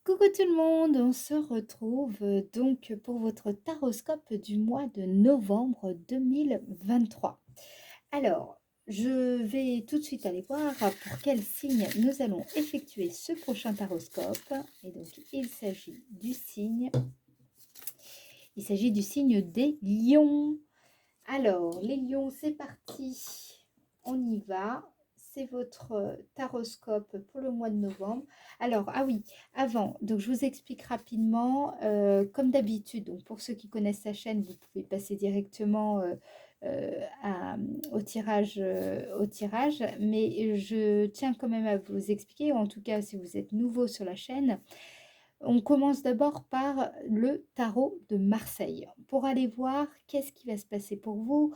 Coucou tout le monde, on se retrouve donc pour votre taroscope du mois de novembre 2023. Alors, je vais tout de suite aller voir pour quel signe nous allons effectuer ce prochain taroscope. Et donc, il s'agit du signe des lions. Alors, les lions, c'est parti. On y va. C'est votre taroscope pour le mois de novembre. Alors, ah oui, avant, donc je vous explique rapidement, comme d'habitude, donc pour ceux qui connaissent la chaîne, vous pouvez passer directement au tirage, mais je tiens quand même à vous expliquer, ou en tout cas si vous êtes nouveau sur la chaîne, on commence d'abord par le tarot de Marseille pour aller voir qu'est-ce qui va se passer pour vous,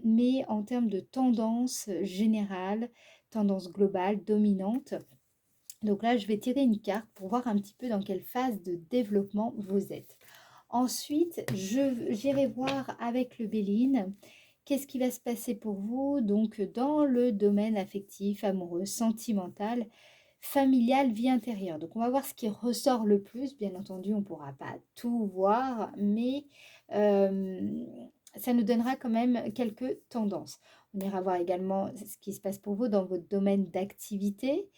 mais en termes de tendance générale, tendance globale, dominante. Donc là, je vais tirer une carte pour voir un petit peu dans quelle phase de développement vous êtes. Ensuite, j'irai voir avec le Béline qu'est-ce qui va se passer pour vous, donc dans le domaine affectif, amoureux, sentimental, familial, vie intérieure. Donc on va voir ce qui ressort le plus. Bien entendu, on ne pourra pas tout voir, mais ça nous donnera quand même quelques tendances. On ira voir également ce qui se passe pour vous dans votre domaine d'activité,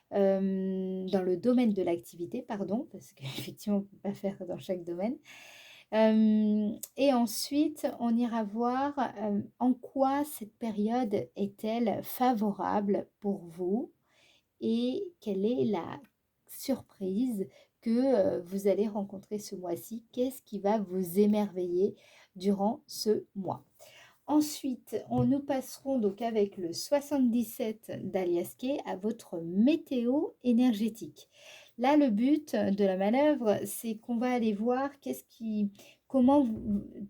dans le domaine de l'activité, pardon, parce qu'effectivement, on ne peut pas faire dans chaque domaine. Et ensuite, on ira voir en quoi cette période est-elle favorable pour vous et quelle est la surprise que vous allez rencontrer ce mois-ci. Qu'est-ce qui va vous émerveiller durant ce mois? Ensuite, nous passerons donc avec le 77 d'Aliaské à votre météo énergétique. Là, le but de la manœuvre, c'est qu'on va aller voir comment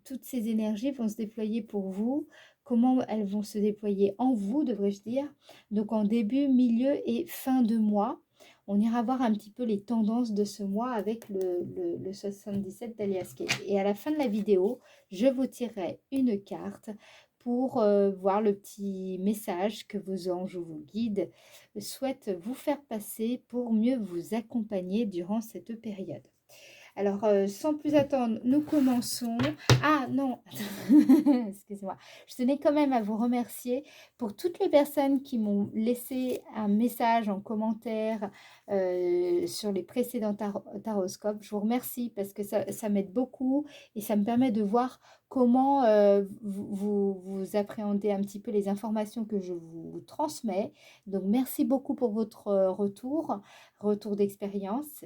toutes ces énergies vont se déployer pour vous, comment elles vont se déployer en vous, devrais-je dire, donc en début, milieu et fin de mois. On ira voir un petit peu les tendances de ce mois avec le 77 d'Aliaské. Et à la fin de la vidéo, je vous tirerai une carte pour voir le petit message que vos anges ou vos guides souhaitent vous faire passer pour mieux vous accompagner durant cette période. Alors, sans plus attendre, nous commençons. Ah non, excusez-moi. Je tenais quand même à vous remercier pour toutes les personnes qui m'ont laissé un message en commentaire sur les précédents taroscopes. Je vous remercie parce que ça m'aide beaucoup et ça me permet de voir comment vous appréhendez un petit peu les informations que je vous transmets. Donc, merci beaucoup pour votre retour d'expérience.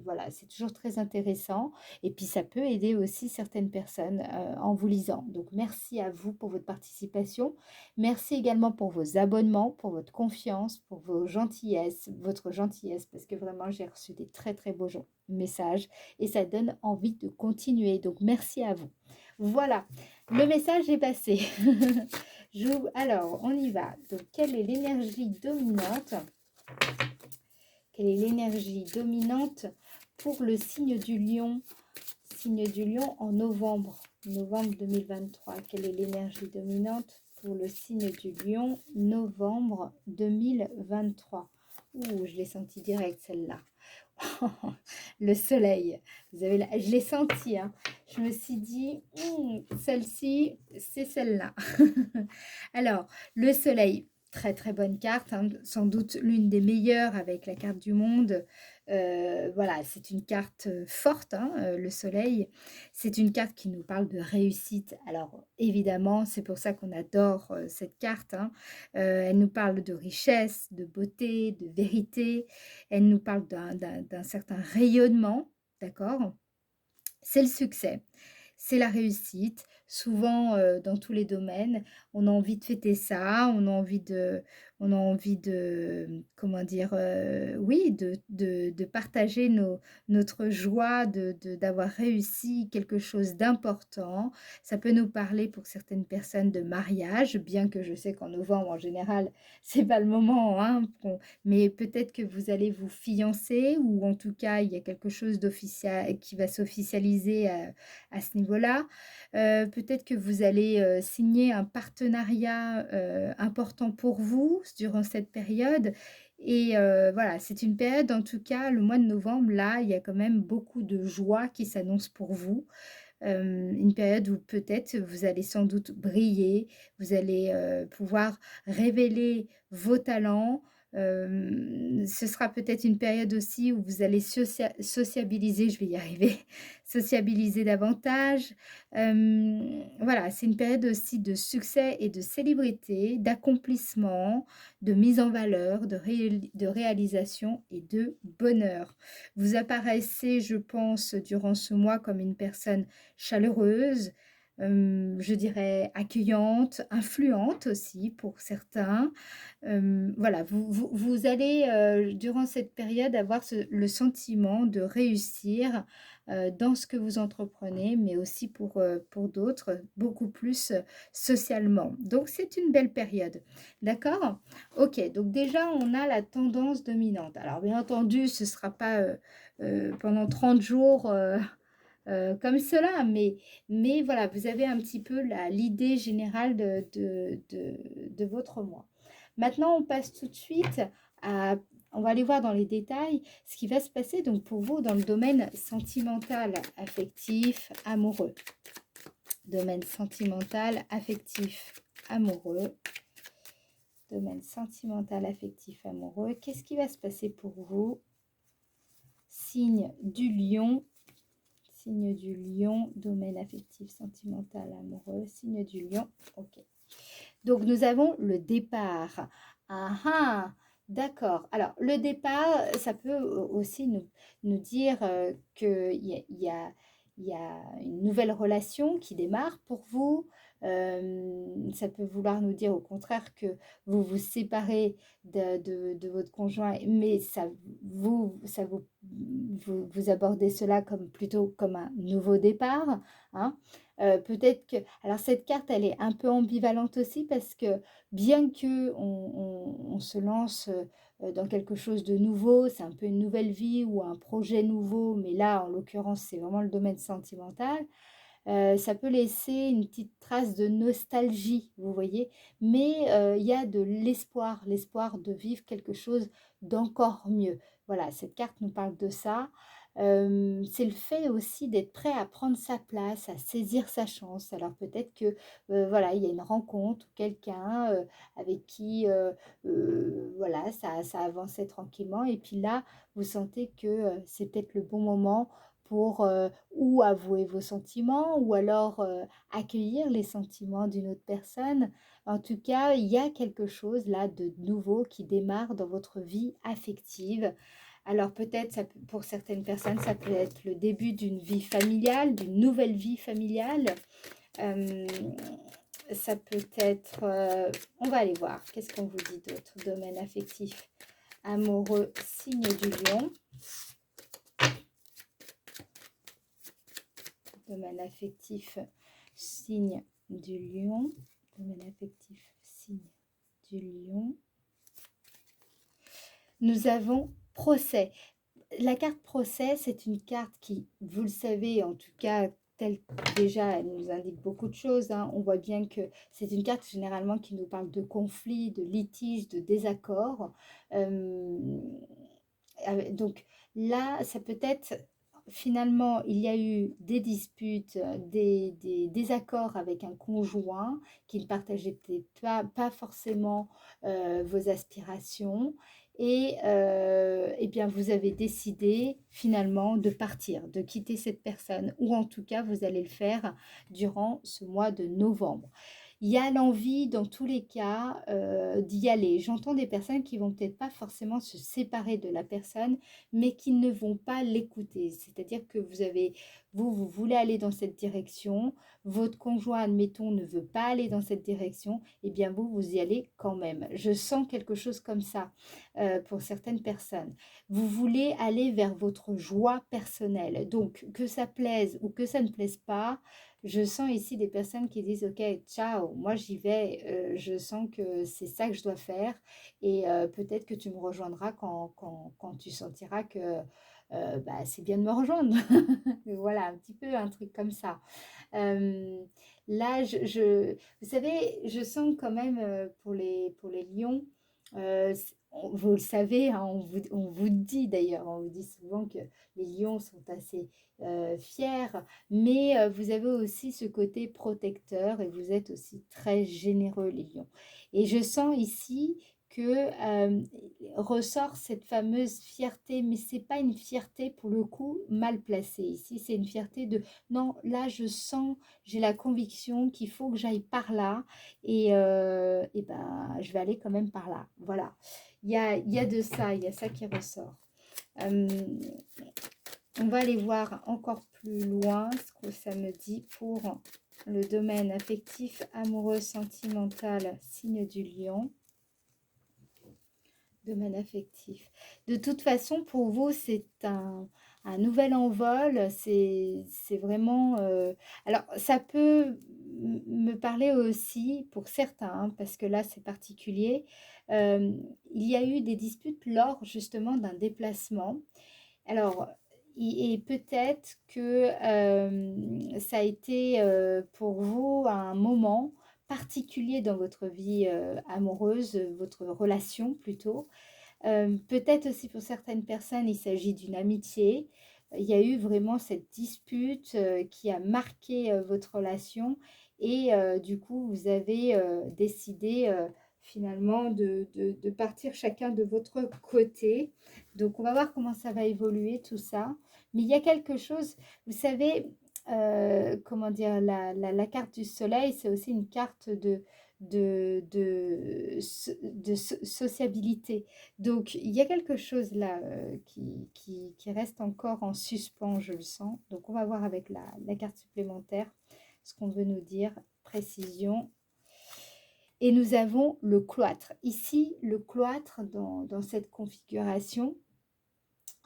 Voilà, c'est toujours très intéressant et puis ça peut aider aussi certaines personnes en vous lisant. Donc merci à vous pour votre participation. Merci également pour vos abonnements, pour votre confiance, pour votre gentillesse, parce que vraiment j'ai reçu des très très beaux messages et ça donne envie de continuer. Donc merci à vous. Voilà, le message est passé. Alors, on y va. Donc, quelle est l'énergie dominante? Quelle est l'énergie dominante pour le signe du lion? Signe du lion en novembre 2023. Quelle est l'énergie dominante pour le signe du lion, novembre 2023? Ouh, je l'ai senti direct celle-là. Le soleil. Je l'ai senti. Hein. Je me suis dit, celle-ci, c'est celle-là. Alors, le soleil. Très très bonne carte, hein, sans doute l'une des meilleures avec la carte du monde. Voilà, c'est une carte forte, hein, le soleil. C'est une carte qui nous parle de réussite. Alors évidemment, c'est pour ça qu'on adore cette carte. Hein. Elle nous parle de richesse, de beauté, de vérité. Elle nous parle d'un certain rayonnement, d'accord? C'est le succès, c'est la réussite. Souvent, dans tous les domaines, on a envie de fêter ça, comment dire? Oui, de partager notre joie d'avoir réussi quelque chose d'important. Ça peut nous parler pour certaines personnes de mariage, bien que je sais qu'en novembre, en général, c'est pas le moment, hein, mais peut-être que vous allez vous fiancer ou en tout cas, il y a quelque chose d'officiel qui va s'officialiser à ce niveau-là. Peut-être que vous allez signer un partenariat important pour vous durant cette période Et voilà, c'est une période, en tout cas, le mois de novembre, là, il y a quand même beaucoup de joie qui s'annonce pour vous. Une période où peut-être vous allez sans doute briller, vous allez, pouvoir révéler vos talents. Ce sera peut-être une période aussi où vous allez sociabiliser, je vais y arriver, sociabiliser davantage. Voilà, c'est une période aussi de succès et de célébrité, d'accomplissement, de mise en valeur, de réalisation et de bonheur. Vous apparaissez, je pense, durant ce mois comme une personne chaleureuse, je dirais accueillante, influente aussi pour certains. Voilà, vous allez, durant cette période avoir le sentiment de réussir, dans ce que vous entreprenez, mais aussi pour d'autres, beaucoup plus, socialement. Donc c'est une belle période. D'accord? OK, donc déjà on a la tendance dominante. Alors bien entendu, ce ne sera pas, pendant 30 jours, comme cela. Mais voilà, vous avez un petit peu l'idée générale de votre mois. Maintenant, on passe tout de suite à... On va aller voir dans les détails ce qui va se passer donc pour vous dans le domaine sentimental, affectif, amoureux. Domaine sentimental, affectif, amoureux. Domaine sentimental, affectif, amoureux. Qu'est-ce qui va se passer pour vous? Signe du lion. Signe du lion, domaine affectif, sentimental, amoureux, signe du lion, ok. Donc nous avons le départ. Ah ah, d'accord. Alors le départ, ça peut aussi nous dire qu'il y a une nouvelle relation qui démarre pour vous. Ça peut vouloir nous dire au contraire que vous vous séparez de votre conjoint, mais vous abordez cela comme plutôt comme un nouveau départ, hein. Peut-être que... Alors cette carte, elle est un peu ambivalente aussi parce que bien que on se lance dans quelque chose de nouveau, c'est un peu une nouvelle vie ou un projet nouveau, mais là, en l'occurrence, c'est vraiment le domaine sentimental, ça peut laisser une petite trace de nostalgie, vous voyez? Mais il y a de l'espoir, l'espoir de vivre quelque chose d'encore mieux. Voilà, cette carte nous parle de ça. C'est le fait aussi d'être prêt à prendre sa place, à saisir sa chance. Alors peut-être que, voilà, il y a une rencontre ou quelqu'un, avec qui, voilà, ça avançait tranquillement et puis là, vous sentez que, c'est peut-être le bon moment pour, ou avouer vos sentiments ou alors, accueillir les sentiments d'une autre personne. En tout cas, il y a quelque chose là de nouveau qui démarre dans votre vie affective. Alors peut-être pour certaines personnes, ça peut être le début d'une vie familiale, d'une nouvelle vie familiale. Hem, Ça peut être, on va aller voir, qu'est-ce qu'on vous dit d'autre? Domaine affectif, amoureux, signe du lion. Domaine affectif, signe du lion. Domaine affectif, signe du lion. Nous avons procès. La carte procès, c'est une carte qui, vous le savez, en tout cas, telle déjà, elle nous indique beaucoup de choses, hein. On voit bien que c'est une carte généralement qui nous parle de conflits, de litiges, de désaccords. Donc là, ça peut être finalement, il y a eu des disputes, des désaccords avec un conjoint qui ne partageait pas forcément vos aspirations. Et bien, vous avez décidé finalement de partir, de quitter cette personne, ou en tout cas, vous allez le faire durant ce mois de novembre. Il y a l'envie, dans tous les cas, d'y aller. J'entends des personnes qui vont peut-être pas forcément se séparer de la personne, mais qui ne vont pas l'écouter. C'est-à-dire que vous voulez aller dans cette direction, votre conjoint, admettons, ne veut pas aller dans cette direction, et bien vous y allez quand même. Je sens quelque chose comme ça pour certaines personnes. Vous voulez aller vers votre joie personnelle. Donc, que ça plaise ou que ça ne plaise pas, je sens ici des personnes qui disent: «OK, ciao, moi j'y vais, je sens que c'est ça que je dois faire et peut-être que tu me rejoindras quand tu sentiras que, bah, c'est bien de me rejoindre». Voilà, un petit peu un truc comme ça. Hem, Là, vous savez, je sens quand même, pour les lions, vous le savez, hein, on vous dit d'ailleurs, on vous dit souvent que les lions sont assez fiers, mais vous avez aussi ce côté protecteur et vous êtes aussi très généreux, les lions. Et je sens ici que ressort cette fameuse fierté, mais c'est pas une fierté pour le coup mal placée. Ici, c'est une fierté de non, là je sens, j'ai la conviction qu'il faut que j'aille par là et ben je vais aller quand même par là. Voilà. Il y a de ça, il y a ça qui ressort. Euh, on va aller voir encore plus loin ce que ça me dit pour le domaine affectif, amoureux, sentimental, signe du lion. Domaine affectif. De toute façon, pour vous, c'est un nouvel envol. C'est vraiment... Alors, ça peut me parler aussi pour certains, hein, parce que là, c'est particulier. Euh, il y a eu des disputes lors justement d'un déplacement. Alors, et peut-être que ça a été pour vous un moment particulier dans votre vie amoureuse, votre relation plutôt. Peut-être aussi pour certaines personnes, il s'agit d'une amitié. Il y a eu vraiment cette dispute qui a marqué votre relation et du coup, vous avez décidé finalement de partir chacun de votre côté. Donc, on va voir comment ça va évoluer tout ça. Mais il y a quelque chose, vous savez, comment dire, la carte du soleil, c'est aussi une carte de sociabilité. Donc, il y a quelque chose là qui reste encore en suspens, je le sens. Donc, on va voir avec la carte supplémentaire ce qu'on veut nous dire, précision. Et nous avons le cloître. Ici, le cloître dans cette configuration,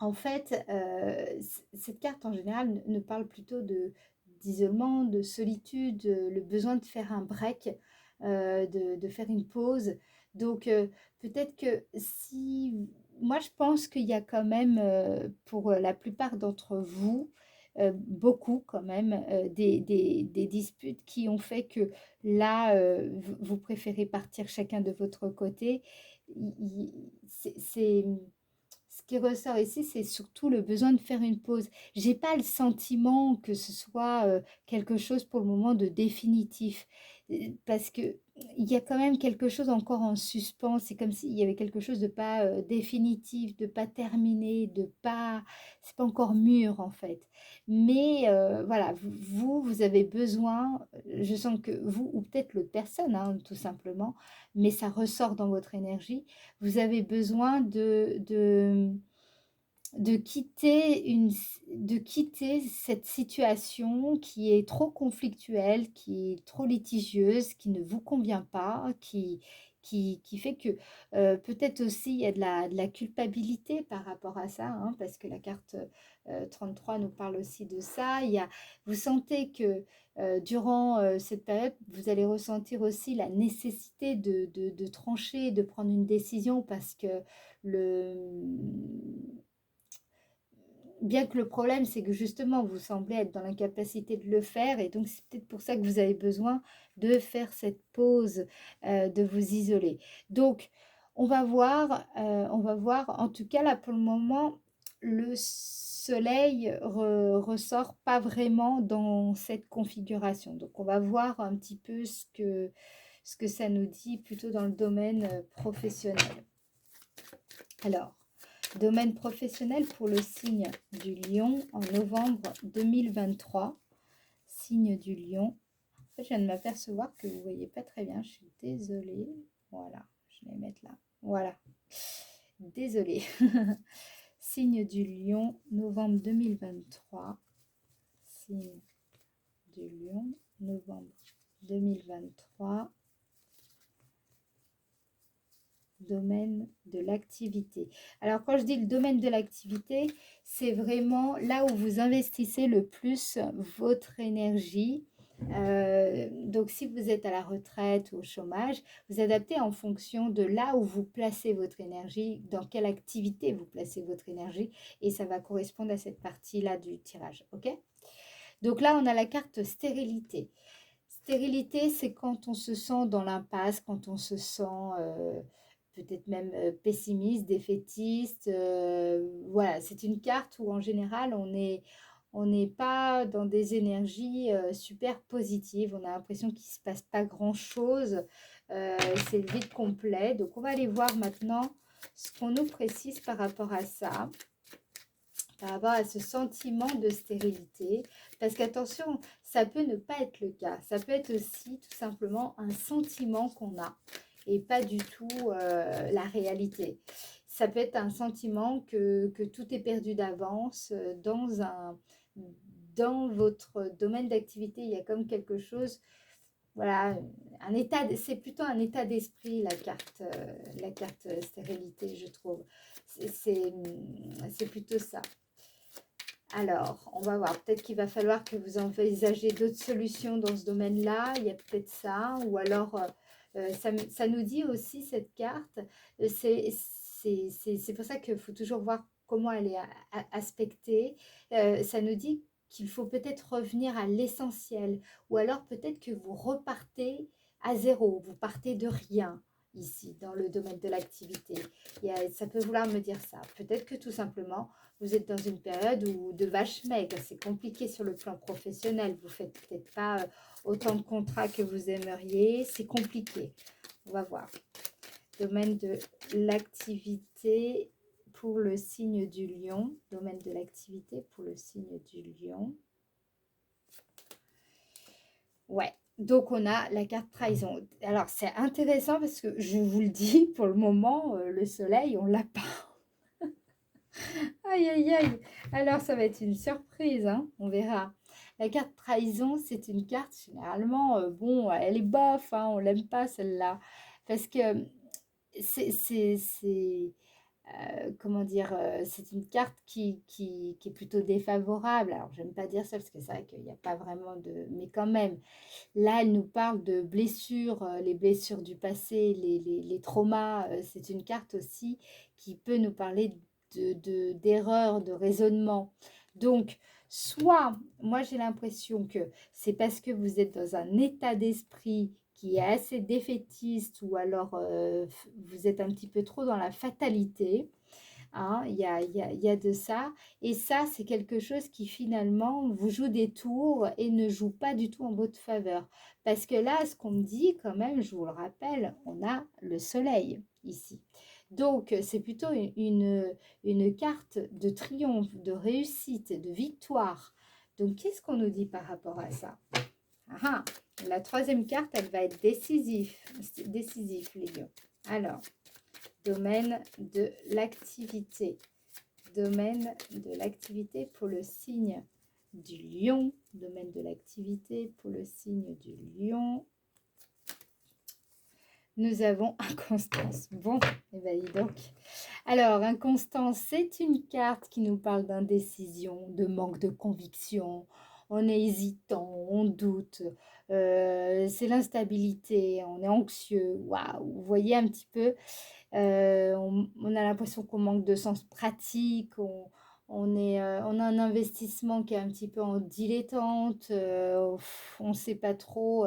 en fait, cette carte en général ne parle plutôt d'isolement, de solitude, le besoin de faire un break, de faire une pause. Donc, peut-être que si... Moi, je pense qu'il y a quand même, pour la plupart d'entre vous, beaucoup quand même, des disputes qui ont fait que là, vous préférez partir chacun de votre côté. C'est ce qui ressort ici, c'est surtout le besoin de faire une pause. J'ai pas le sentiment que ce soit quelque chose pour le moment de définitif, parce que il y a quand même quelque chose encore en suspens. C'est comme s'il y avait quelque chose de pas définitif, de pas terminé, de pas, c'est pas encore mûr en fait. Mais voilà, vous avez besoin. Je sens que vous ou peut-être l'autre personne, hein, tout simplement, mais ça ressort dans votre énergie. Vous avez besoin de quitter de quitter cette situation qui est trop conflictuelle, qui est trop litigieuse, qui ne vous convient pas, qui fait que peut-être aussi il y a de la culpabilité par rapport à ça, hein, parce que la carte 33 nous parle aussi de ça. Vous sentez que durant cette période, vous allez ressentir aussi la nécessité de trancher, de prendre une décision parce que le bien que le problème, c'est que justement, vous semblez être dans l'incapacité de le faire et donc c'est peut-être pour ça que vous avez besoin de faire cette pause, de vous isoler. Donc, on va voir. En tout cas, là, pour le moment, le soleil ressort pas vraiment dans cette configuration. Donc, on va voir un petit peu ce que ça nous dit plutôt dans le domaine professionnel. Alors, domaine professionnel pour le signe du lion en novembre 2023. Signe du lion. En fait, je viens de m'apercevoir que vous ne voyez pas très bien. Je suis désolée. Voilà, je vais mettre là. Voilà. Désolée. Signe du lion, novembre 2023. Signe du lion, novembre 2023. Domaine de l'activité. Alors, quand je dis le domaine de l'activité, c'est vraiment là où vous investissez le plus votre énergie. Donc, si vous êtes à la retraite ou au chômage, vous adaptez en fonction de là où vous placez votre énergie, dans quelle activité vous placez votre énergie, et ça va correspondre à cette partie-là du tirage. OK? Donc là, on a la carte stérilité. Stérilité, c'est quand on se sent dans l'impasse, quand on se sent peut-être même pessimiste, défaitiste. Voilà, c'est une carte où en général on n'est pas dans des énergies super positives. On a l'impression qu'il ne se passe pas grand-chose. C'est le vide complet. Donc on va aller voir maintenant ce qu'on nous précise par rapport à ça, par rapport à ce sentiment de stérilité. Parce qu'attention, ça peut ne pas être le cas. Ça peut être aussi tout simplement un sentiment qu'on a et pas du tout la réalité. Ça peut être un sentiment que tout est perdu d'avance dans votre domaine d'activité. Il y a comme quelque chose, voilà, c'est plutôt un état d'esprit, la carte stérilité, je trouve. C'est plutôt ça. Alors, on va voir. Peut-être qu'il va falloir que vous envisagez d'autres solutions dans ce domaine-là. Il y a peut-être ça. Ou alors, ça nous dit aussi, cette carte, c'est pour ça qu'il faut toujours voir comment elle est aspectée. Ça nous dit qu'il faut peut-être revenir à l'essentiel. Ou alors, peut-être que vous repartez à zéro. Vous partez de rien ici, dans le domaine de l'activité. Ça peut vouloir me dire ça. Peut-être que tout simplement, vous êtes dans une période où de vache maigre, c'est compliqué sur le plan professionnel. Vous ne faites peut-être pas autant de contrats que vous aimeriez. C'est compliqué. On va voir. Domaine de l'activité pour le signe du lion. Domaine de l'activité pour le signe du lion. Ouais. Donc, on a la carte trahison. Alors, c'est intéressant parce que je vous le dis, pour le moment, le soleil, on ne l'a pas. Aïe, aïe, aïe. Alors, ça va être une surprise, hein, on verra. La carte trahison, c'est une carte, généralement, bon, elle est bof, hein, on l'aime pas celle-là. Parce que c'est comment dire, c'est une carte qui est plutôt défavorable. Alors, j'aime pas dire ça parce que c'est vrai qu'il n'y a pas vraiment de... Mais quand même, là, elle nous parle de blessures, les blessures du passé, les traumas. C'est une carte aussi qui peut nous parler d'erreurs, de raisonnement. Donc, soit, moi j'ai l'impression que c'est parce que vous êtes dans un état d'esprit qui est assez défaitiste ou alors vous êtes un petit peu trop dans la fatalité. Hein, il y a de ça. Et ça, c'est quelque chose qui finalement vous joue des tours et ne joue pas du tout en votre faveur. Parce que là, ce qu'on me dit quand même, je vous le rappelle, on a le soleil ici. Donc, c'est plutôt une carte de triomphe, de réussite, de victoire. Donc, qu'est-ce qu'on nous dit par rapport à ça? Ah, la troisième carte, elle va être décisive, les lions. Alors, domaine de l'activité. Domaine de l'activité pour le signe du lion. Domaine de l'activité pour le signe du lion. Nous avons Inconstance. Bon, et bien dis donc. Alors, Inconstance, c'est une carte qui nous parle d'indécision, de manque de conviction. On est hésitant, on doute. C'est l'instabilité, on est anxieux. Waouh, vous voyez un petit peu, on a l'impression qu'on manque de sens pratique. On a un investissement qui est un petit peu en dilettante. On ne sait pas trop.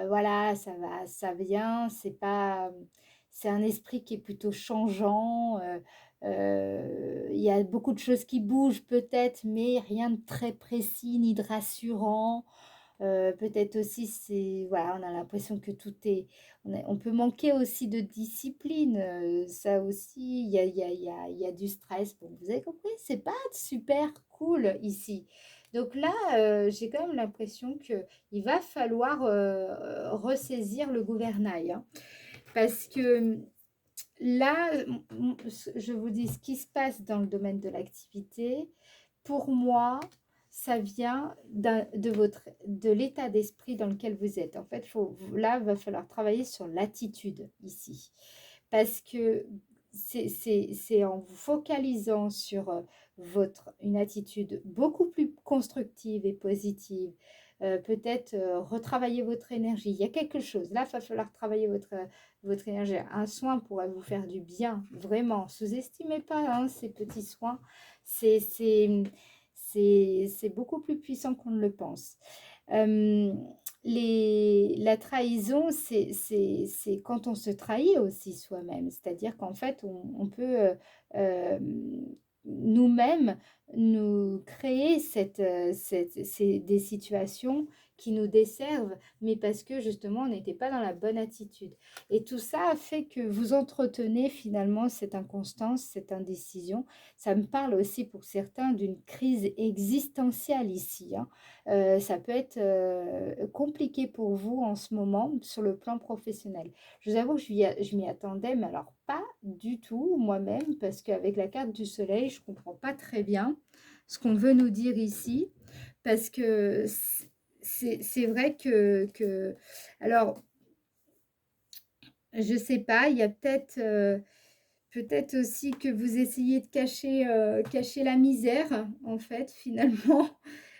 Voilà, ça va, ça vient, c'est un esprit qui est plutôt changeant. Il y a beaucoup de choses qui bougent peut-être, mais rien de très précis ni de rassurant. Peut-être aussi, voilà, on a l'impression que tout est... On peut manquer aussi de discipline. Ça aussi, il y a du stress. Bon, vous avez compris, c'est pas super cool ici. Donc là, j'ai quand même l'impression qu'il va falloir ressaisir le gouvernail, hein. Parce que là, je vous dis ce qui se passe dans le domaine de l'activité. Pour moi, ça vient de l'état d'esprit dans lequel vous êtes. En fait, là, il va falloir travailler sur l'attitude ici. Parce que c'est en vous focalisant sur une attitude beaucoup plus constructive et positive, peut-être retravailler votre énergie. Il y a quelque chose. Là, il va falloir travailler votre énergie. Un soin pourrait vous faire du bien, vraiment. Sous-estimez pas, hein, ces petits soins. C'est beaucoup plus puissant qu'on ne le pense. La trahison, c'est quand on se trahit aussi soi-même. C'est-à-dire qu'en fait, on peut nous-mêmes nous créer des situations qui nous desservent, mais parce que justement, on n'était pas dans la bonne attitude. Et tout ça fait que vous entretenez finalement cette inconstance, cette indécision. Ça me parle aussi pour certains d'une crise existentielle ici, hein. Ça peut être compliqué pour vous en ce moment sur le plan professionnel. Je vous avoue que je m'y attendais, mais alors pas du tout moi-même, parce qu'avec la carte du soleil, je ne comprends pas très bien ce qu'on veut nous dire ici, parce que c'est vrai alors, je sais pas, il y a peut-être aussi que vous essayez de cacher la misère, en fait, finalement.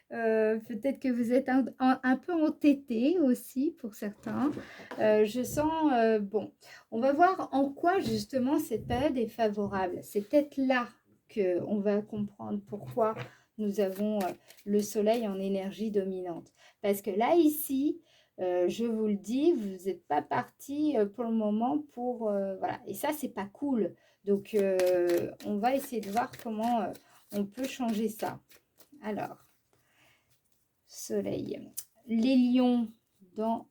Peut-être que vous êtes un peu entêté aussi pour certains. Je sens, bon, on va voir en quoi justement cette période est favorable. C'est peut-être là qu'on va comprendre pourquoi nous avons le soleil en énergie dominante. Parce que là, ici, je vous le dis, vous n'êtes pas parti pour le moment pour... voilà, et ça, c'est pas cool. Donc, on va essayer de voir comment on peut changer ça. Alors, soleil. Les lions dans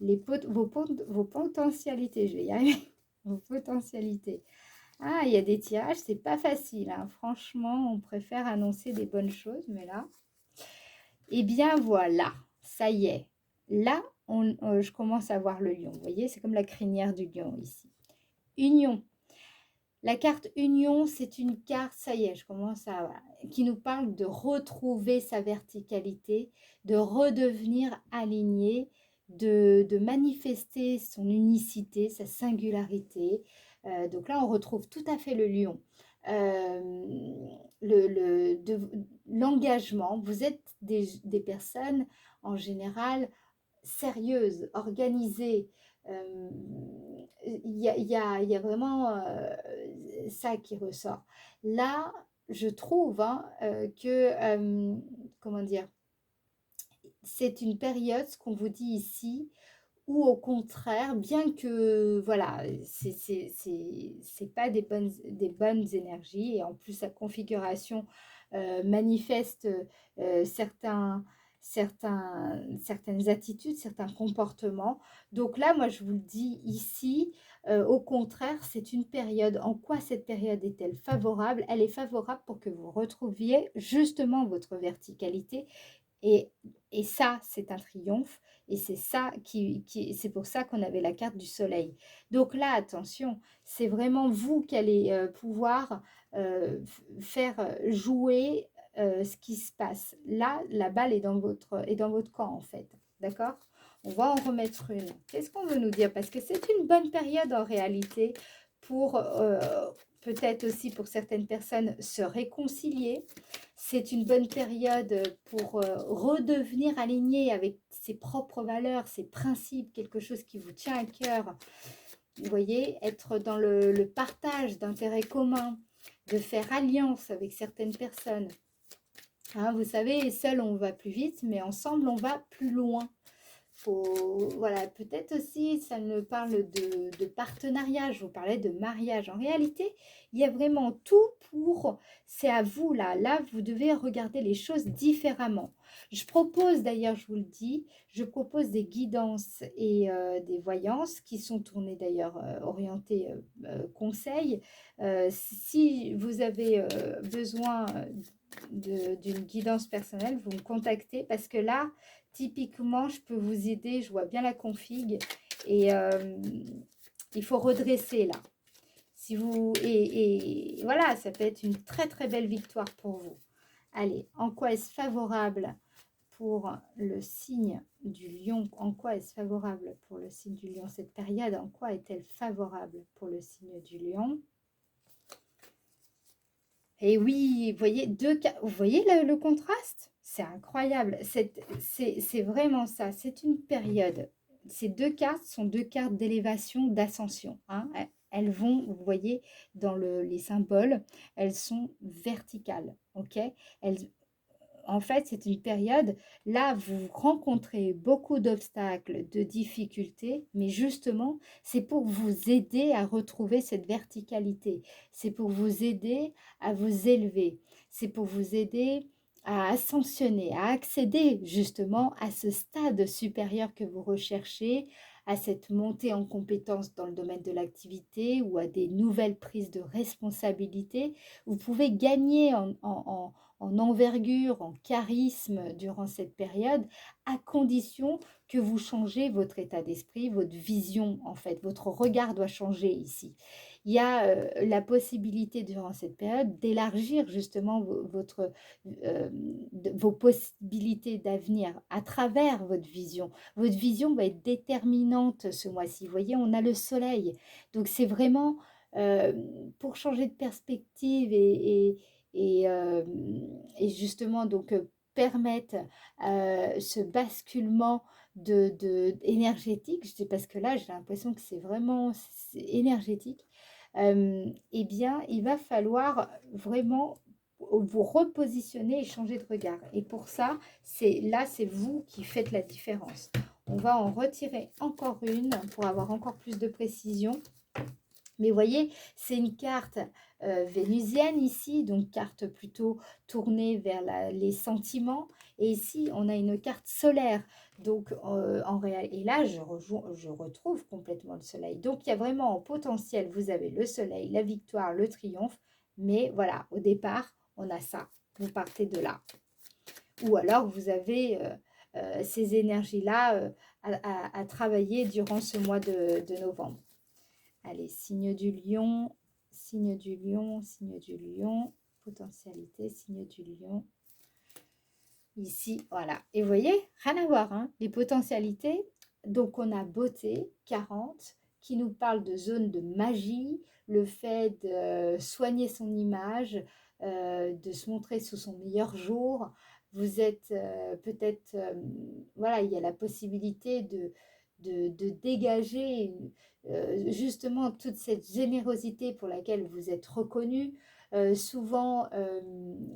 vos potentialités. Je vais y arriver. Vos potentialités. Ah, il y a des tirages, c'est pas facile, hein. Franchement, on préfère annoncer des bonnes choses, mais là, eh bien voilà, ça y est. Là, je commence à voir le lion. Vous voyez, c'est comme la crinière du lion ici. Union. La carte Union, c'est une carte, ça y est, je commence à... voilà, qui nous parle de retrouver sa verticalité, de redevenir aligné, de manifester son unicité, sa singularité. Donc là, on retrouve tout à fait le lion. L'engagement, vous êtes des personnes en général sérieuses, organisées. Il y a vraiment ça qui ressort. Là, je trouve hein, comment dire, c'est une période, ce qu'on vous dit ici, ou au contraire, bien que, voilà, c'est pas des bonnes énergies, et en plus, sa configuration manifeste certaines attitudes, certains comportements. Donc là, moi, je vous le dis ici, au contraire, c'est une période. En quoi cette période est-elle favorable? Elle est favorable pour que vous retrouviez justement votre verticalité et, et ça, c'est un triomphe. Et c'est ça c'est pour ça qu'on avait la carte du soleil. Donc là, attention, c'est vraiment vous qui allez pouvoir faire jouer ce qui se passe. Là, la balle est dans votre camp, en fait. D'accord? On va en remettre une. Qu'est-ce qu'on veut nous dire? Parce que c'est une bonne période en réalité pour peut-être aussi pour certaines personnes se réconcilier. C'est une bonne période pour redevenir aligné avec ses propres valeurs, ses principes, quelque chose qui vous tient à cœur. Vous voyez, être dans le partage d'intérêts communs, de faire alliance avec certaines personnes. Hein, vous savez, seul on va plus vite, mais ensemble on va plus loin. Voilà, peut-être aussi, ça me parle de partenariat, je vous parlais de mariage. En réalité, il y a vraiment tout pour, c'est à vous là. Là, vous devez regarder les choses différemment. Je propose d'ailleurs, je vous le dis, je propose des guidances et des voyances qui sont tournées d'ailleurs orientées conseils. Si vous avez besoin d'une guidance personnelle, vous me contactez parce que là, typiquement, je peux vous aider. Je vois bien la config et il faut redresser là. Si vous et voilà, ça peut être une très très belle victoire pour vous. Allez, en quoi est-ce favorable pour le signe du lion? En quoi est-ce favorable pour le signe du lion cette période? En quoi est-elle favorable pour le signe du lion? Et oui, vous voyez le contraste? C'est incroyable. C'est vraiment ça. C'est une période. Ces deux cartes sont deux cartes d'élévation, d'ascension, hein. Elles vont, vous voyez, dans les symboles, elles sont verticales. Ok? Elles, en fait, c'est une période, là, vous rencontrez beaucoup d'obstacles, de difficultés, mais justement, c'est pour vous aider à retrouver cette verticalité. C'est pour vous aider à vous élever. C'est pour vous aider à ascensionner, à accéder justement à ce stade supérieur que vous recherchez, à cette montée en compétence dans le domaine de l'activité ou à des nouvelles prises de responsabilité. Vous pouvez gagner en envergure, en charisme durant cette période, à condition que vous changez votre état d'esprit, votre vision en fait, votre regard doit changer ici. Il y a la possibilité durant cette période d'élargir justement vos possibilités d'avenir à travers votre vision. Votre vision va être déterminante ce mois-ci. Vous voyez, on a le soleil. Donc c'est vraiment euh, pour changer de perspective et, et justement donc permettre ce basculement énergétique, je sais parce que là j'ai l'impression que c'est énergétique, eh bien il va falloir vraiment vous repositionner et changer de regard. Et pour ça, c'est vous qui faites la différence. On va en retirer encore une pour avoir encore plus de précision. Mais vous voyez, c'est une carte vénusienne ici, donc carte plutôt tournée vers les sentiments. Et ici, on a une carte solaire. Donc, en réel, et là, je retrouve complètement le soleil. Donc, il y a vraiment en potentiel, vous avez le soleil, la victoire, le triomphe. Mais voilà, au départ, on a ça. Vous partez de là. Ou alors, vous avez ces énergies-là à travailler durant ce mois de novembre. Allez, signe du lion, signe du lion, signe du lion, potentialité, signe du lion. Ici, voilà. Et vous voyez, rien à voir, hein, les potentialités. Donc, on a beauté, 40, qui nous parle de zone de magie, le fait de soigner son image, de se montrer sous son meilleur jour. Vous êtes peut-être, voilà, il y a la possibilité de dégager justement toute cette générosité pour laquelle vous êtes reconnu. Souvent,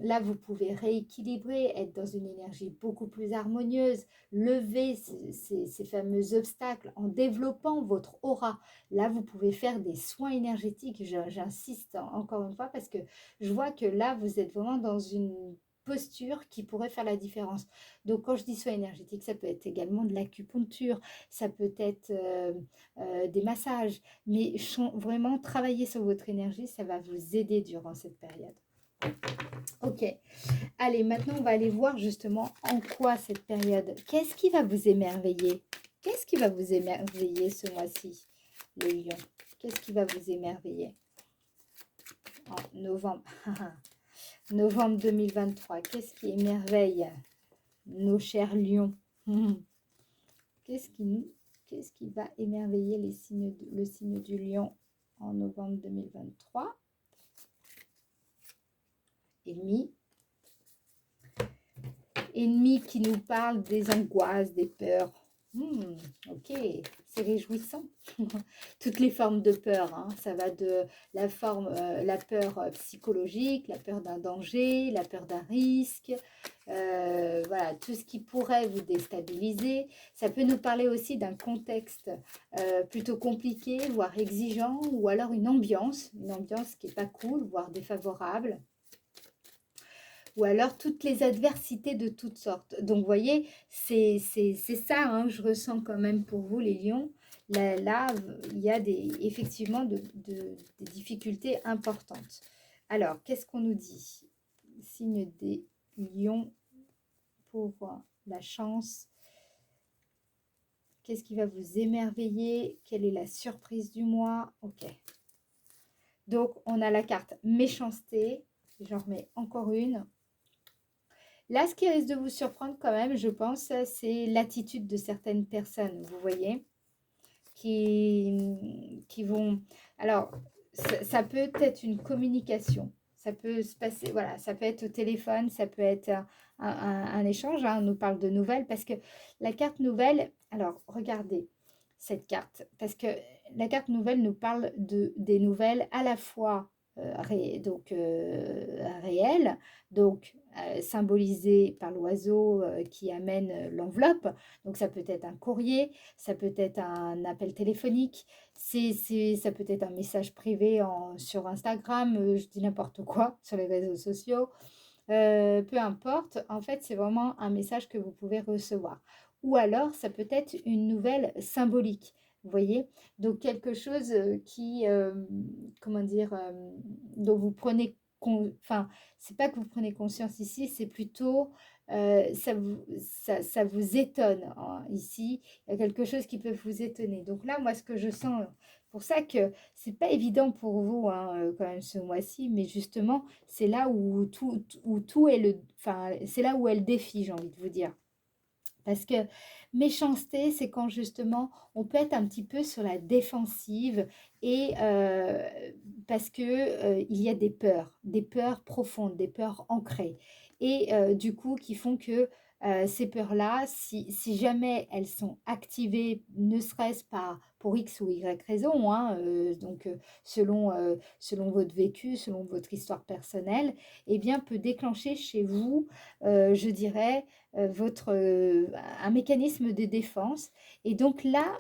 là, vous pouvez rééquilibrer, être dans une énergie beaucoup plus harmonieuse, lever ces fameux obstacles en développant votre aura. Là, vous pouvez faire des soins énergétiques. J'insiste encore une fois parce que je vois que là, vous êtes vraiment dans une posture qui pourrait faire la différence. Donc, quand je dis soins énergétiques, ça peut être également de l'acupuncture, ça peut être des massages, mais vraiment travailler sur votre énergie, ça va vous aider durant cette période. Ok, allez, maintenant on va aller voir justement en quoi cette période, qu'est-ce qui va vous émerveiller? Qu'est-ce qui va vous émerveiller ce mois-ci, les lions? Qu'est-ce qui va vous émerveiller en novembre? Novembre 2023, qu'est-ce qui émerveille nos chers lions? Qu'est-ce qui va émerveiller le signe du lion en novembre 2023? Ennemi. Ennemi qui nous parle des angoisses, des peurs. Ok, c'est réjouissant. Toutes les formes de peur, hein. Ça va de la peur psychologique, la peur d'un danger, la peur d'un risque, voilà, tout ce qui pourrait vous déstabiliser. Ça peut nous parler aussi d'un contexte plutôt compliqué, voire exigeant, ou alors une ambiance qui n'est pas cool, voire défavorable. Ou alors toutes les adversités de toutes sortes. Donc, vous voyez, c'est ça, hein, que je ressens quand même pour vous, les lions. Là, il y a effectivement des difficultés importantes. Alors, qu'est-ce qu'on nous dit? Signe des lions pour la chance. Qu'est-ce qui va vous émerveiller? Quelle est la surprise du mois? Ok. Donc, on a la carte méchanceté. J'en remets encore une. Là, ce qui risque de vous surprendre quand même, je pense, c'est l'attitude de certaines personnes, vous voyez, qui vont... Alors, ça peut être une communication, ça peut se passer, voilà, ça peut être au téléphone, ça peut être un échange, hein, on nous parle de nouvelles, parce que la carte nouvelle, alors, regardez cette carte, parce que la carte nouvelle nous parle des nouvelles à la fois réelles, donc symbolisé par l'oiseau qui amène l'enveloppe. Donc ça peut être un courrier, ça peut être un appel téléphonique, ça peut être un message privé sur Instagram, je dis n'importe quoi, sur les réseaux sociaux. Peu importe, en fait, c'est vraiment un message que vous pouvez recevoir. Ou alors, ça peut être une nouvelle symbolique, vous voyez? Donc quelque chose comment dire, dont vous prenez enfin, c'est pas que vous prenez conscience ici, c'est plutôt, ça vous étonne, hein. Ici, il y a quelque chose qui peut vous étonner. Donc là, moi, ce que je sens, pour ça que c'est pas évident pour vous, hein, quand même ce mois-ci, mais justement, c'est là où tout est enfin, c'est là où est le défi, j'ai envie de vous dire. Parce que méchanceté, c'est quand justement on peut être un petit peu sur la défensive et parce que il y a des peurs profondes, des peurs ancrées. Et du coup, qui font que ces peurs-là, si jamais elles sont activées, ne serait-ce pas pour X ou Y raison, hein, donc selon votre vécu, selon votre histoire personnelle, eh bien, peut déclencher chez vous, je dirais, un mécanisme de défense. Et donc là,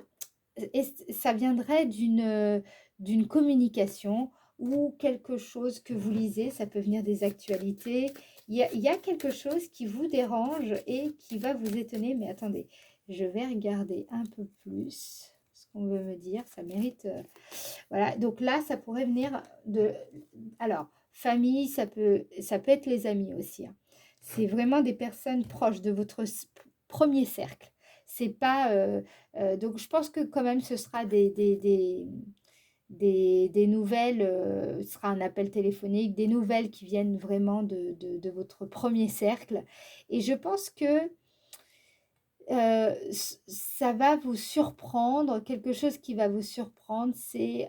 ça viendrait d'une communication ou quelque chose que vous lisez, ça peut venir des actualités. Il y a quelque chose qui vous dérange et qui va vous étonner. Mais attendez, je vais regarder un peu plus ce qu'on veut me dire. Ça mérite. Voilà, donc là, ça pourrait venir de... Alors, famille, ça peut être les amis aussi, hein. C'est vraiment des personnes proches de votre premier cercle. C'est pas... donc, je pense que quand même, ce sera des nouvelles, ce sera un appel téléphonique, des nouvelles qui viennent vraiment de votre premier cercle. Et je pense que ça va vous surprendre, quelque chose qui va vous surprendre, c'est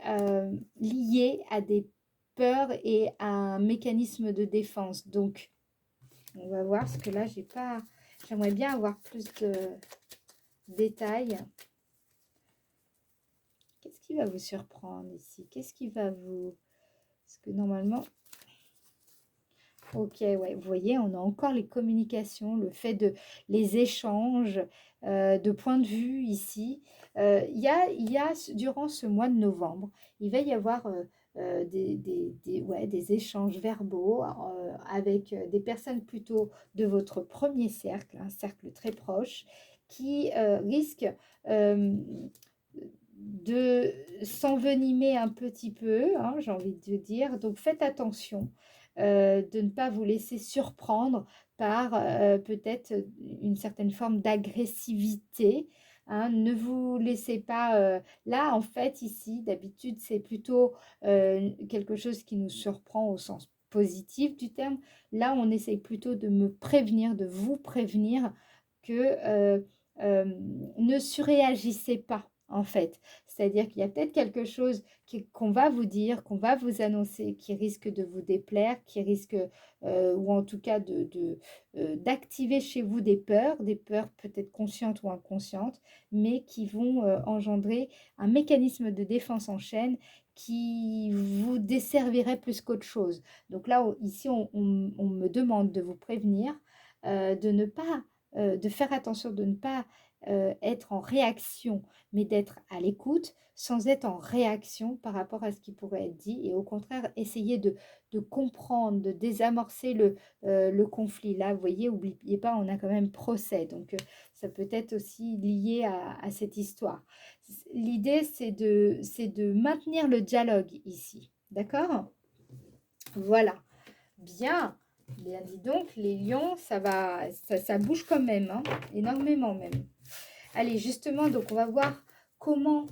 lié à des peurs et à un mécanisme de défense. Donc, on va voir, parce que là, j'aimerais bien avoir plus de détails. Qu'est-ce qui va vous surprendre ici? Qu'est-ce qui va vous... Parce que normalement... Ok, ouais, vous voyez, on a encore les communications, le fait de les échanges de points de vue ici. Il y a durant ce mois de novembre, il va y avoir des échanges verbaux avec des personnes plutôt de votre premier cercle, un cercle très proche, qui risquent de s'envenimer un petit peu, hein, j'ai envie de dire. Donc faites attention de ne pas vous laisser surprendre par peut-être une certaine forme d'agressivité, hein. Ne vous laissez pas... là, en fait, ici, d'habitude, c'est plutôt quelque chose qui nous surprend au sens positif du terme. Là, on essaye plutôt de me prévenir, de vous prévenir que ne surréagissez pas, en fait. C'est-à-dire qu'il y a peut-être quelque chose qu'on va vous dire, qu'on va vous annoncer, qui risque de vous déplaire, qui risque, ou en tout cas d'activer chez vous des peurs peut-être conscientes ou inconscientes, mais qui vont engendrer un mécanisme de défense en chaîne qui vous desservirait plus qu'autre chose. Donc là, ici, on me demande de vous prévenir, de ne pas, de faire attention, de ne pas être en réaction, mais d'être à l'écoute sans être en réaction par rapport à ce qui pourrait être dit et au contraire essayer de comprendre, de désamorcer le conflit. Là, vous voyez, n'oubliez pas, on a quand même procès, donc ça peut être aussi lié à cette histoire. L'idée, c'est de maintenir le dialogue ici, d'accord? Voilà, bien. Bien, dis donc, les lions, ça bouge quand même, hein, énormément même. Allez, justement, donc on va voir comment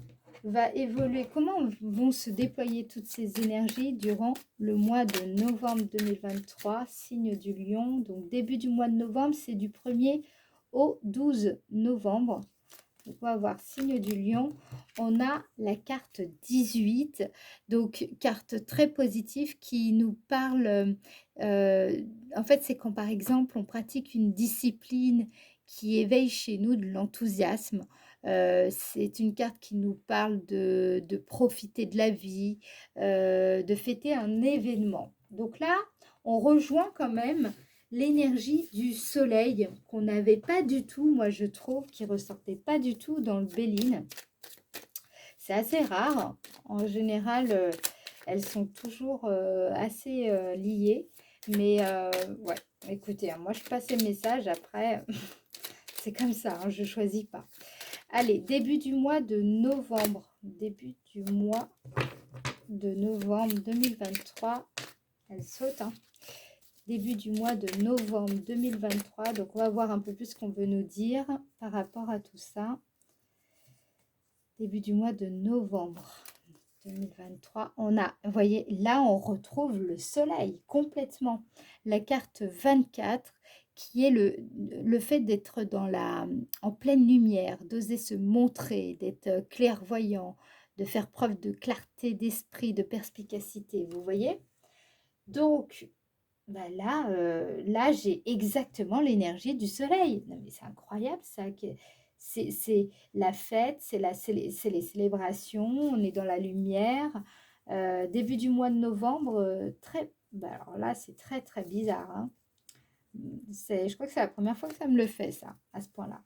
va évoluer, comment vont se déployer toutes ces énergies durant le mois de novembre 2023, signe du lion. Donc début du mois de novembre, c'est du 1er au 12 novembre. Donc, on va voir signe du lion. On a la carte 18, donc carte très positive qui nous parle, en fait c'est quand par exemple on pratique une discipline qui éveille chez nous de l'enthousiasme. C'est une carte qui nous parle de profiter de la vie, de fêter un événement. Donc là, on rejoint quand même l'énergie du soleil qu'on n'avait pas du tout, moi je trouve, qui ressortait pas du tout dans le Béline. C'est assez rare. En général, elles sont toujours assez liées. Mais ouais, écoutez, hein, moi je passe le message après. C'est comme ça, hein, je ne choisis pas. Allez, début du mois de novembre. Début du mois de novembre 2023. Elle saute, hein. Début du mois de novembre 2023. Donc, on va voir un peu plus ce qu'on veut nous dire par rapport à tout ça. Début du mois de novembre 2023. On a, vous voyez, là, on retrouve le soleil complètement. La carte 24 qui est le fait d'être en pleine lumière, d'oser se montrer, d'être clairvoyant, de faire preuve de clarté d'esprit, de perspicacité, vous voyez? Donc, bah là, là j'ai exactement l'énergie du soleil. Non mais c'est incroyable ça, c'est la fête, c'est les célébrations, on est dans la lumière. Début du mois de novembre, très, bah alors là c'est très très bizarre, hein. Je crois que c'est la première fois que ça me le fait ça, à ce point-là.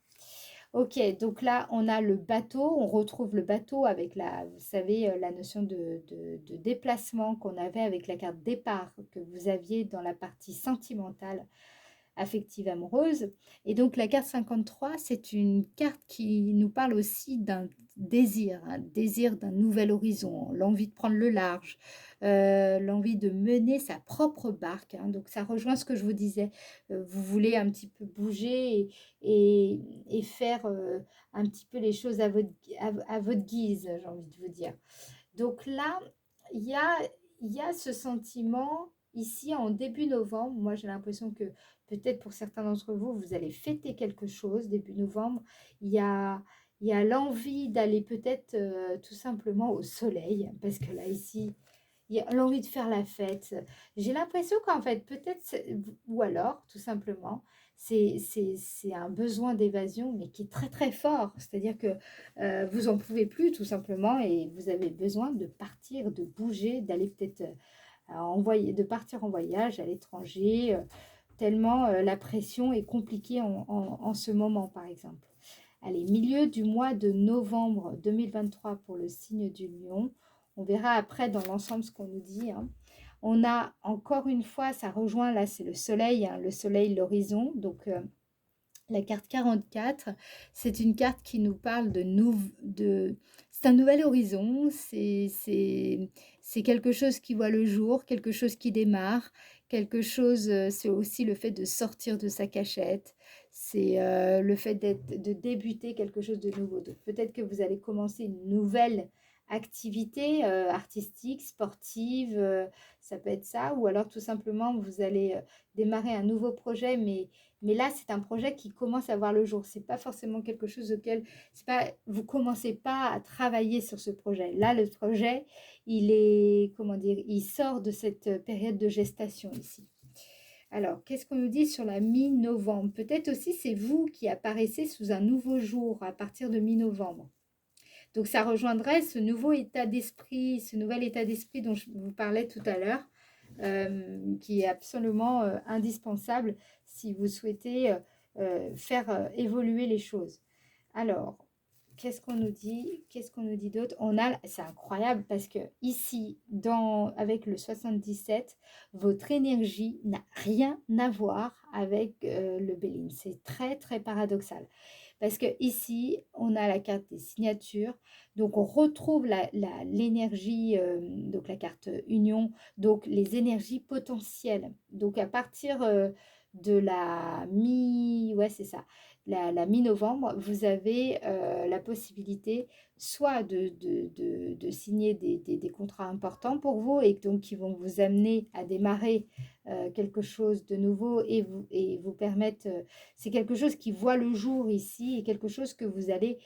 Ok, donc là, on a le bateau. On retrouve le bateau avec vous savez, la notion de déplacement qu'on avait avec la carte départ que vous aviez dans la partie sentimentale, affective, amoureuse. Et donc, la carte 53, c'est une carte qui nous parle aussi d'un désir, un désir d'un nouvel horizon, l'envie de prendre le large, l'envie de mener sa propre barque, hein. Donc, ça rejoint ce que je vous disais. Vous voulez un petit peu bouger et faire un petit peu les choses à votre guise, j'ai envie de vous dire. Donc là, il y a, il y a ce sentiment ici en début novembre. Moi, j'ai l'impression que peut-être pour certains d'entre vous, vous allez fêter quelque chose début novembre. Il y a, il y a l'envie d'aller peut-être tout simplement au soleil, parce que là, ici, il y a l'envie de faire la fête. J'ai l'impression qu'en fait, peut-être, ou alors, tout simplement, c'est un besoin d'évasion, mais qui est très très fort. C'est-à-dire que vous en pouvez plus, tout simplement, et vous avez besoin de partir, de bouger, d'aller peut-être de partir en voyage à l'étranger, tellement la pression est compliquée en ce moment, par exemple. Allez, milieu du mois de novembre 2023 pour le signe du lion. On verra après dans l'ensemble ce qu'on nous dit, hein. On a encore une fois, ça rejoint, là c'est le soleil, hein, le soleil, l'horizon. Donc la carte 44, c'est une carte qui nous parle c'est un nouvel horizon, c'est quelque chose qui voit le jour, quelque chose qui démarre, quelque chose, c'est aussi le fait de sortir de sa cachette, c'est le fait de débuter quelque chose de nouveau. Donc peut-être que vous allez commencer une nouvelle activité artistique, sportive, ça peut être ça, ou alors tout simplement vous allez démarrer un nouveau projet, mais là, c'est un projet qui commence à voir le jour. C'est pas forcément quelque chose auquel c'est pas, vous commencez pas à travailler sur ce projet. Là, le projet, il est, comment dire, il sort de cette période de gestation ici. Alors, qu'est-ce qu'on nous dit sur la mi-novembre? Peut-être aussi c'est vous qui apparaissez sous un nouveau jour à partir de mi-novembre. Donc, ça rejoindrait ce nouveau état d'esprit, ce nouvel état d'esprit dont je vous parlais tout à l'heure, qui est absolument indispensable si vous souhaitez faire évoluer les choses. Alors, qu'est-ce qu'on nous dit? Qu'est-ce qu'on nous dit d'autre? C'est incroyable parce que ici, avec le 77, votre énergie n'a rien à voir avec le Béline. C'est très, très paradoxal. Parce que ici, on a la carte des signatures. Donc, on retrouve l'énergie, donc la carte union, donc les énergies potentielles. Donc, à partir de ouais, c'est ça, la mi-novembre, vous avez la possibilité soit de signer des contrats importants pour vous et donc qui vont vous amener à démarrer quelque chose de nouveau et vous permettre, c'est quelque chose qui voit le jour ici et quelque chose que vous allez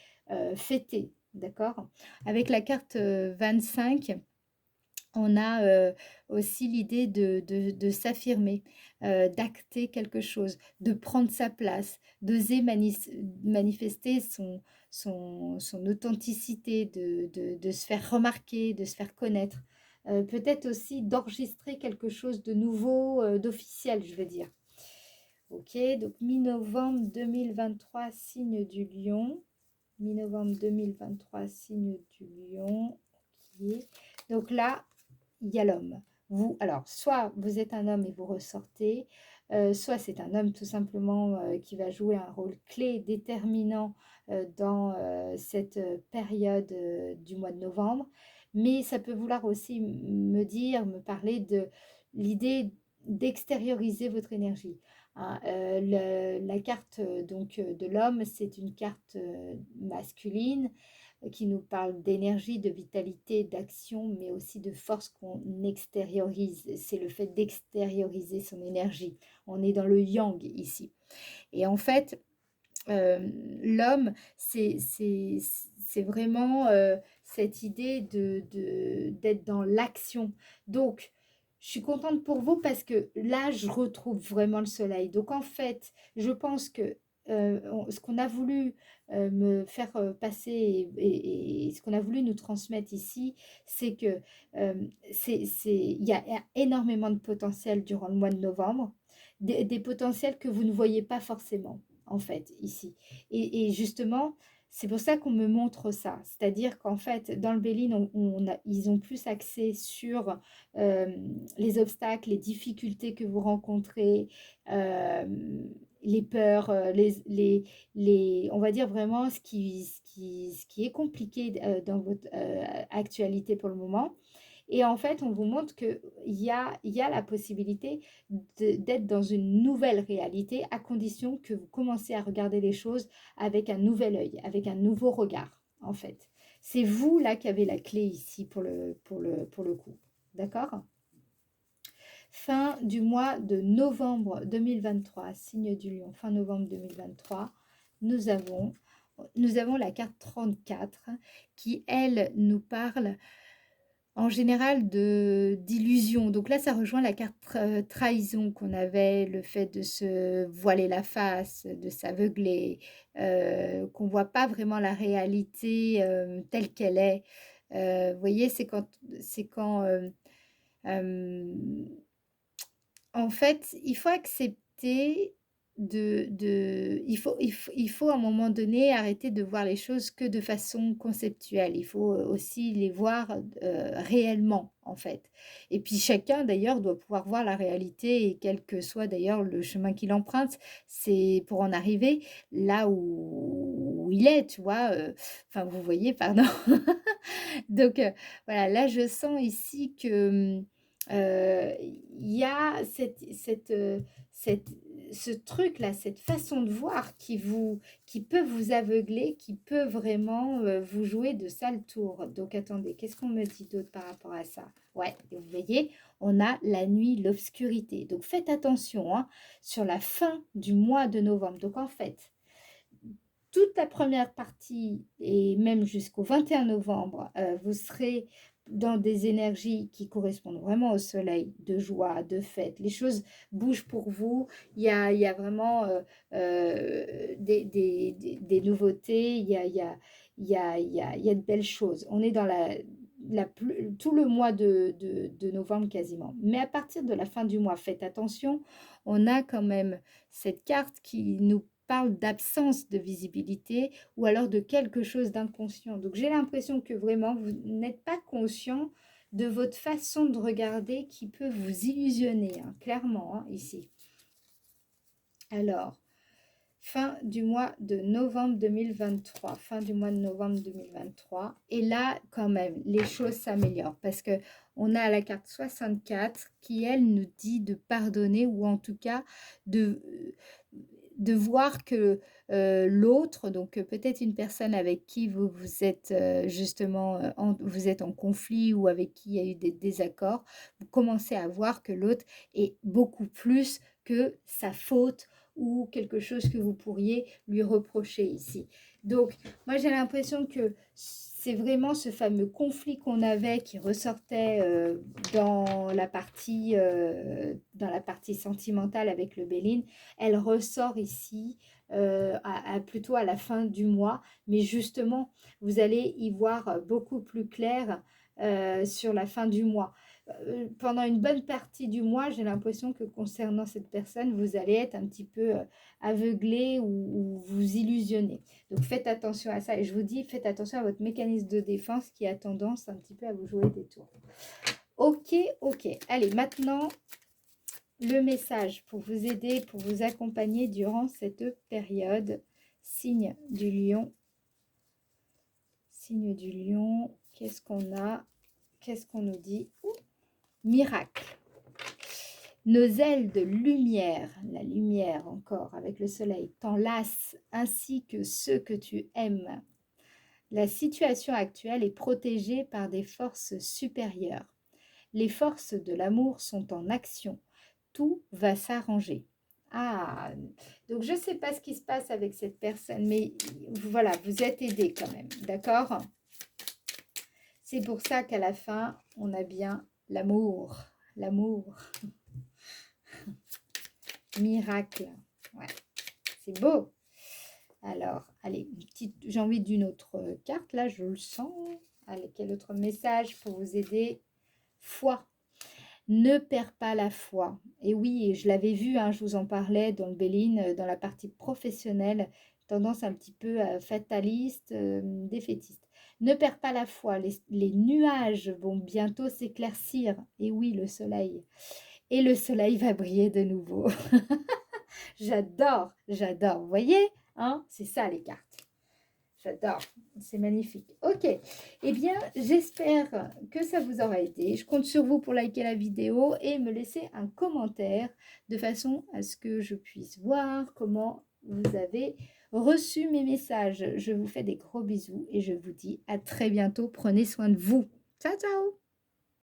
fêter, d'accord? Avec la carte 25, on a aussi l'idée de s'affirmer, d'acter quelque chose, de prendre sa place, d'oser manifester son authenticité, de se faire remarquer, de se faire connaître. Peut-être aussi d'enregistrer quelque chose de nouveau, d'officiel, je veux dire. Ok, donc mi-novembre 2023, signe du lion. Mi-novembre 2023, signe du lion. Ok, donc là, il y a l'homme. Vous, alors, soit vous êtes un homme et vous ressortez, soit c'est un homme tout simplement qui va jouer un rôle clé, déterminant dans cette période du mois de novembre. Mais ça peut vouloir aussi me dire, me parler de l'idée d'extérioriser votre énergie. Hein. La carte donc de l'homme, c'est une carte masculine qui nous parle d'énergie, de vitalité, d'action, mais aussi de force qu'on extériorise. C'est le fait d'extérioriser son énergie. On est dans le yang ici. Et en fait, l'homme, c'est vraiment cette idée d'être dans l'action. Donc, je suis contente pour vous parce que là, je retrouve vraiment le soleil. Donc, en fait, je pense que ce qu'on a voulu me faire passer et ce qu'on a voulu nous transmettre ici, c'est que il y a énormément de potentiel durant le mois de novembre, des potentiels que vous ne voyez pas forcément en fait, ici. Et justement, c'est pour ça qu'on me montre ça. C'est-à-dire qu'en fait, dans le Béline, ils ont plus axé sur euh, les obstacles, les difficultés que vous rencontrez, euh, les peurs, on va dire vraiment ce qui est compliqué dans votre actualité pour le moment. Et en fait, on vous montre il y a la possibilité d'être dans une nouvelle réalité à condition que vous commencez à regarder les choses avec un nouvel œil, avec un nouveau regard, en fait. C'est vous là qui avez la clé ici pour le coup. D'accord? Fin du mois de novembre 2023, signe du lion, fin novembre 2023, nous avons, nous avons la carte 34 qui, elle, nous parle en général d'illusion. Donc là, ça rejoint la carte trahison qu'on avait, le fait de se voiler la face, de s'aveugler, qu'on voit pas vraiment la réalité telle qu'elle est. Vous voyez, c'est quand euh, en fait, il faut accepter il faut à un moment donné arrêter de voir les choses que de façon conceptuelle. Il faut aussi les voir réellement, en fait. Et puis chacun, d'ailleurs, doit pouvoir voir la réalité, et quel que soit d'ailleurs le chemin qu'il emprunte, c'est pour en arriver là où il est, tu vois. Enfin, vous voyez, pardon. Donc, voilà, là, je sens ici que il y a cette, ce truc-là, cette façon de voir qui peut vous aveugler, qui peut vraiment vous jouer de sales tours. Donc, attendez, qu'est-ce qu'on me dit d'autre par rapport à ça? Ouais, et vous voyez, on a la nuit, l'obscurité. Donc, faites attention hein, sur la fin du mois de novembre. Donc, en fait, toute la première partie et même jusqu'au 21 novembre, vous serez dans des énergies qui correspondent vraiment au soleil, de joie, de fête. Les choses bougent pour vous. Il y a vraiment des nouveautés. Il y a de belles choses. On est dans tout le mois de novembre quasiment. Mais à partir de la fin du mois, faites attention, on a quand même cette carte qui nous parle d'absence de visibilité ou alors de quelque chose d'inconscient. Donc j'ai l'impression que vraiment vous n'êtes pas conscient de votre façon de regarder qui peut vous illusionner, hein, clairement, hein, ici. Alors, fin du mois de novembre 2023, fin du mois de novembre 2023. Et là, quand même, les choses s'améliorent parce que on a la carte 64 qui, elle, nous dit de pardonner ou en tout cas de, de voir que l'autre, donc peut-être une personne avec qui vous êtes justement, vous êtes en conflit ou avec qui il y a eu des désaccords, vous commencez à voir que l'autre est beaucoup plus que sa faute ou quelque chose que vous pourriez lui reprocher ici. Donc, moi j'ai l'impression que c'est vraiment ce fameux conflit qu'on avait qui ressortait dans la partie sentimentale avec le Béline. Elle ressort ici plutôt à la fin du mois, mais justement, vous allez y voir beaucoup plus clair sur la fin du mois. pendant une bonne partie du mois, j'ai l'impression que concernant cette personne, vous allez être un petit peu aveuglé ou vous illusionner. Donc faites attention à ça. Et je vous dis, faites attention à votre mécanisme de défense qui a tendance un petit peu à vous jouer des tours. Ok, ok. Allez, maintenant, le message pour vous aider, pour vous accompagner durant cette période. Signe du lion. Signe du lion. Qu'est-ce qu'on a? Qu'est-ce qu'on nous dit? Ouh, miracle. Nos ailes de lumière, la lumière encore avec le soleil, t'enlacent ainsi que ceux que tu aimes. La situation actuelle est protégée par des forces supérieures. Les forces de l'amour sont en action. Tout va s'arranger. Ah, donc je ne sais pas ce qui se passe avec cette personne, mais voilà, vous êtes aidé quand même, d'accord? C'est pour ça qu'à la fin, on a bien l'amour. L'amour. Miracle. Ouais, c'est beau. Alors, allez, j'ai envie d'une autre carte, là, je le sens. Allez, quel autre message pour vous aider? Foi. Ne perds pas la foi. Et oui, je l'avais vu, hein, je vous en parlais dans le Béline, dans la partie professionnelle, tendance un petit peu fataliste, défaitiste. Ne perds pas la foi, les nuages vont bientôt s'éclaircir. Et oui, le soleil. Et le soleil va briller de nouveau. J'adore, j'adore. Vous voyez, hein, c'est ça les cartes. J'adore, c'est magnifique. Ok, eh bien, j'espère que ça vous aura aidé. Je compte sur vous pour liker la vidéo et me laisser un commentaire de façon à ce que je puisse voir comment vous avez reçu mes messages. Je vous fais des gros bisous et je vous dis à très bientôt. Prenez soin de vous. Ciao, ciao!